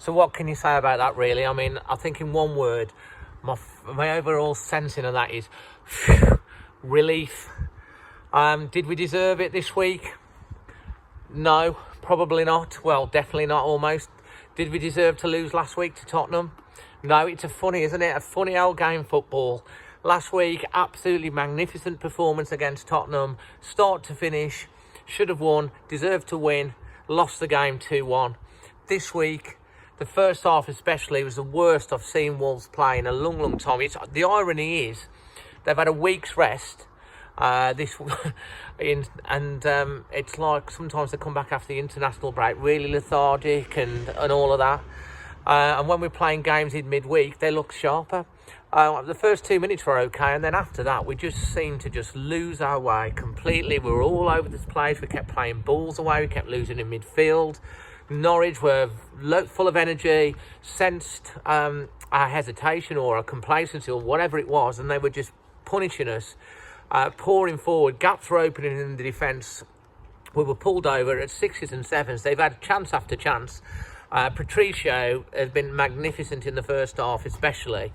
So what can you say about that, really? I mean, I think in one word, my overall sensing of that is relief. Did we deserve it this week? No, probably not. Well, definitely not, almost. Did we deserve to lose last week to Tottenham? No, it's a funny, isn't it? A funny old game, football. Last week, absolutely magnificent performance against Tottenham. Start to finish, should have won, deserved to win, lost the game 2-1. This week, the first half especially, was the worst I've seen Wolves play in a long, long time. The irony is, they've had a week's rest. It's like sometimes they come back after the international break really lethargic and all of that. And when we're playing games in midweek, they look sharper. The first 2 minutes were okay, and then after that, we just seemed to just lose our way completely. We were all over this place. We kept playing balls away. We kept losing in midfield. Norwich were full of energy, sensed our hesitation or our complacency or whatever it was, and they were just punishing us, pouring forward. Gaps were opening in the defence. We were pulled over at 6s and 7s. They've had chance after chance. Patricio has been magnificent in the first half, especially.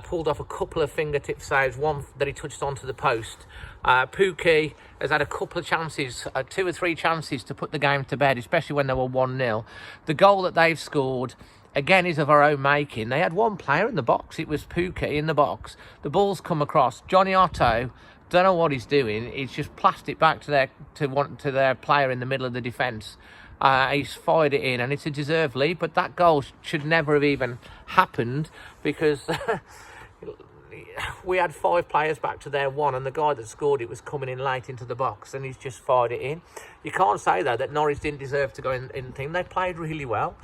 Pulled off a couple of fingertip saves, one that he touched onto the post. Pukki has had a couple of chances, 2 or 3 chances to put the game to bed, especially when they were 1-0. The goal that they've scored, again, is of our own making. They had one player in the box. It was Pukki in the box. The ball's come across. Johnny Otto, don't know what he's doing. He's just plashed it back to their player in the middle of the defence. He's fired it in, and it's a deserved lead, but that goal should never have even happened, because we had 5 players back to their 1, and the guy that scored it was coming in late into the box, and he's just fired it in. You can't say, though, that Norwich didn't deserve to go in the thing. They played really well.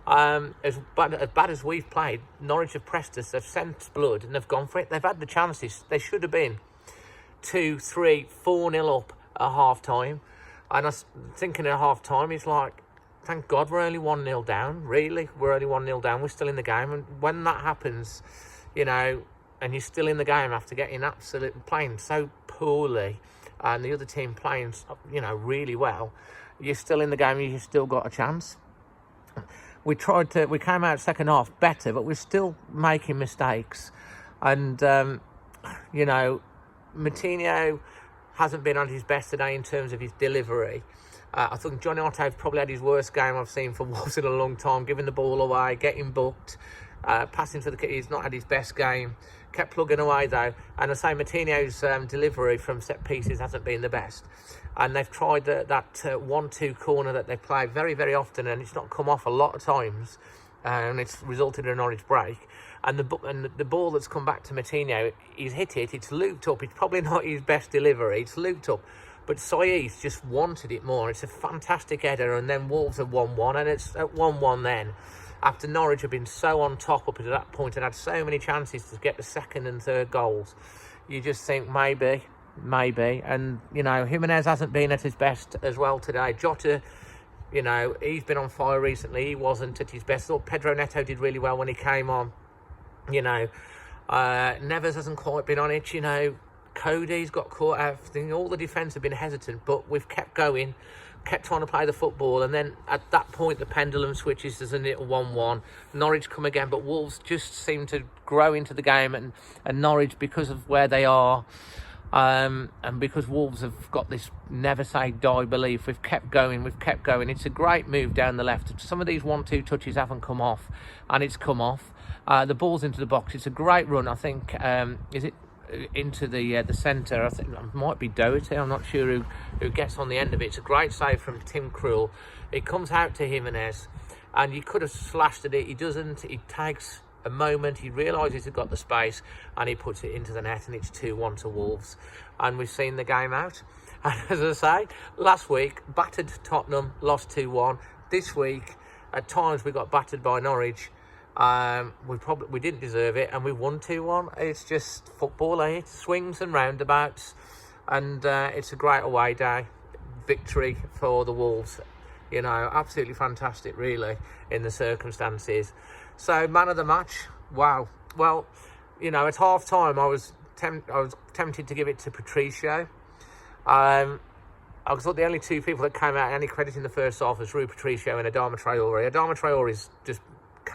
As bad as we've played, Norwich have pressed us, they've sent blood, and they've gone for it. They've had the chances. They should have been 2, 3, 4-0 up at half-time. And I was thinking at half-time, it's like, thank God we're only 1-0 down, really. We're only 1-0 down, we're still in the game. And when that happens, and you're still in the game after getting playing so poorly, and the other team playing, really well, you're still in the game, you've still got a chance. We came out second half better, but we're still making mistakes. And, Moutinho hasn't been on his best today in terms of his delivery. I think Johnny Otto's probably had his worst game I've seen for Wolves in a long time, giving the ball away, getting booked, passing to the kid. He's not had his best game. Kept plugging away, though. And I say Moutinho's delivery from set pieces hasn't been the best. And they've tried that 1-2 corner that they play very, very often, and it's not come off a lot of times. And it's resulted in a Norwich break. And the ball that's come back to Moutinho, he's hit it, it's looped up. It's probably not his best delivery, it's looped up. But Saiss just wanted it more. It's a fantastic header, and then Wolves have 1-1, and it's at 1-1 then. After Norwich have been so on top up to that point and had so many chances to get the second and third goals, you just think maybe. And, Jiménez hasn't been at his best as well today. Jota, he's been on fire recently. He wasn't at his best. I thought Pedro Neto did really well when he came on. Neves hasn't quite been on it. Cody's got caught out. All the defence have been hesitant, but we've kept going, kept trying to play the football, and then at that point the pendulum switches. There's a little 1-1. Norwich come again, but Wolves just seem to grow into the game, and Norwich, because of where they are, and because Wolves have got this never say die belief, we've kept going. It's a great move down the left. Some of these 1-2 touches haven't come off, and it's come off. The ball's into the box. It's a great run. I think is it into the centre? I think it might be Doherty. I'm not sure who gets on the end of it. It's a great save from Tim Krul. It comes out to Jiménez, and he could have slashed at it. He doesn't. He takes a moment. He realises he's got the space, and he puts it into the net, and it's 2-1 to Wolves. And we've seen the game out. And as I say, last week battered Tottenham, lost 2-1. This week, at times we got battered by Norwich. We didn't deserve it, and we won 2-1. It's just football, eh? It swings and roundabouts, and it's a great away day victory for the Wolves. Absolutely fantastic, really, in the circumstances. So, man of the match, wow. Well, at half time, I was tempted to give it to Patricio. I thought the only 2 people that came out any credit in the first half was Rui Patricio and Adama Traore. Adama Traore is just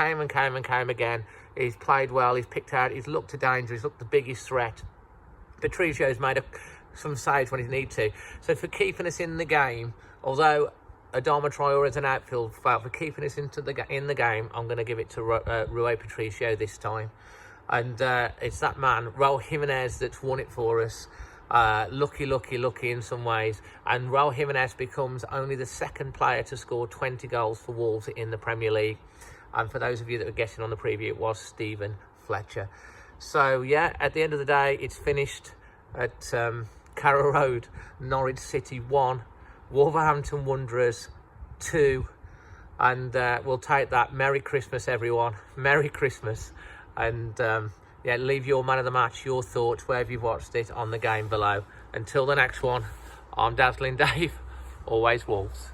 came and came and came again. He's played well, he's picked out, he's looked a danger, he's looked the biggest threat. Patricio's made some saves when he's need to. So for keeping us in the game, although Adama Traore is an outfield foul, for keeping us in the game, I'm going to give it to Rui Patricio this time. And it's that man, Raul Jimenez, that's won it for us. Lucky in some ways. And Raul Jimenez becomes only the second player to score 20 goals for Wolves in the Premier League. And for those of you that were guessing on the preview, it was Stephen Fletcher. So, yeah, at the end of the day, it's finished at Carrow Road, Norwich City 1, Wolverhampton Wanderers 2. And we'll take that. Merry Christmas, everyone. Merry Christmas. And, yeah, leave your man of the match, your thoughts, wherever you've watched it, on the game below. Until the next one, I'm Dazzling Dave. Always Wolves.